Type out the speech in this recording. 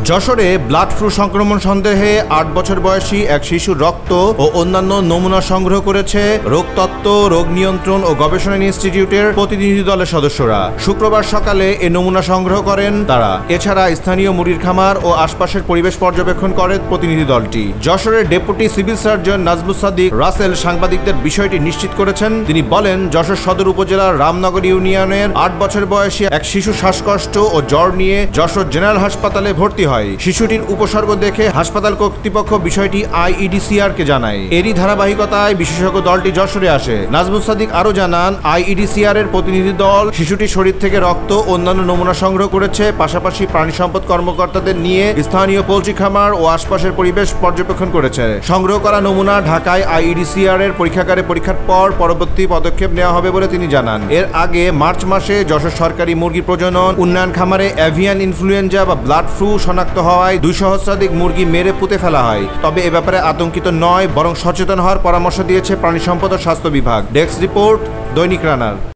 যশোরে blood flu সংক্রমণ সন্দেহে ৮ বছর বয়সী এক শিশুর রক্ত ও অন্যান্য নমুনা সংগ্রহ করেছে রোগতত্ত্ব, রোগ নিয়ন্ত্রণ ও গবেষণা ইনস্টিটিউটের প্রতিনিধি দলের সদস্যরা। শুক্রবার সকালে এ নমুনা সংগ্রহ করেন তারা। এছাড়া স্থানীয় মুরগির খামার ও আশপাশের পরিবেশ পর্যবেক্ষণ করে প্রতিনিধি দলটি। যশোরের deputy civil surgeon Nazmus Sadiq Rasel সাংবাদিকদের বিষয়টি নিশ্চিত করেছেন। তিনি বলেন, যশোর সদর উপজেলার রামনগর ইউনিয়নের ৮ বছর বয়সী এক শিশু শ্বাসকষ্ট ও জ্বর নিয়ে যশোর জেনারেল হাসপাতালে ভর্তি হয়। শিশুটির উপসর্গ দেখে হাসপাতাল কর্তৃপক্ষ বিষয়টি আইইডিসিআর কে জানায়। এরই ধারাবাহিকতায় বিশেষজ্ঞ দলটি যশোরে আসে। নাজমুস সাদিক আরো জানান, আইইডিসিআর এর প্রতিনিধি দল শিশুটির শরীর থেকে রক্ত ও অন্যান্য নমুনা সংগ্রহ করেছে। পাশাপাশি প্রাণী সম্পদ কর্মকর্তাদের নিয়ে স্থানীয় পোল্ট্রি খামার ও আশপাশের পরিবেশ পর্যবেক্ষণ করেছে। সংগ্রহ করা নমুনা ঢাকায় আইইডিসিআর এর পরীক্ষাগারে পরীক্ষার পর পরবর্তী পদক্ষেপ নেওয়া হবে বলে তিনি জানান। এর আগে মার্চ মাসে যশোর সরকারি মুরগি প্রজনন উন্নয়ন খামারে এভিয়ান ইনফ্লুয়েঞ্জা বা ব্লাড ফ্লু শনাক্ত হওয়ায় ২ সহস্রাধিক মুরগি মেরে পুঁতে ফেলা হয়। তবে এ ব্যাপারে আতঙ্কিত নয়, বরং সচেতন হওয়ার পরামর্শ দিয়েছে প্রাণী সম্পদ ও স্বাস্থ্য বিভাগ। ডেস্ক রিপোর্ট, দৈনিক রানার।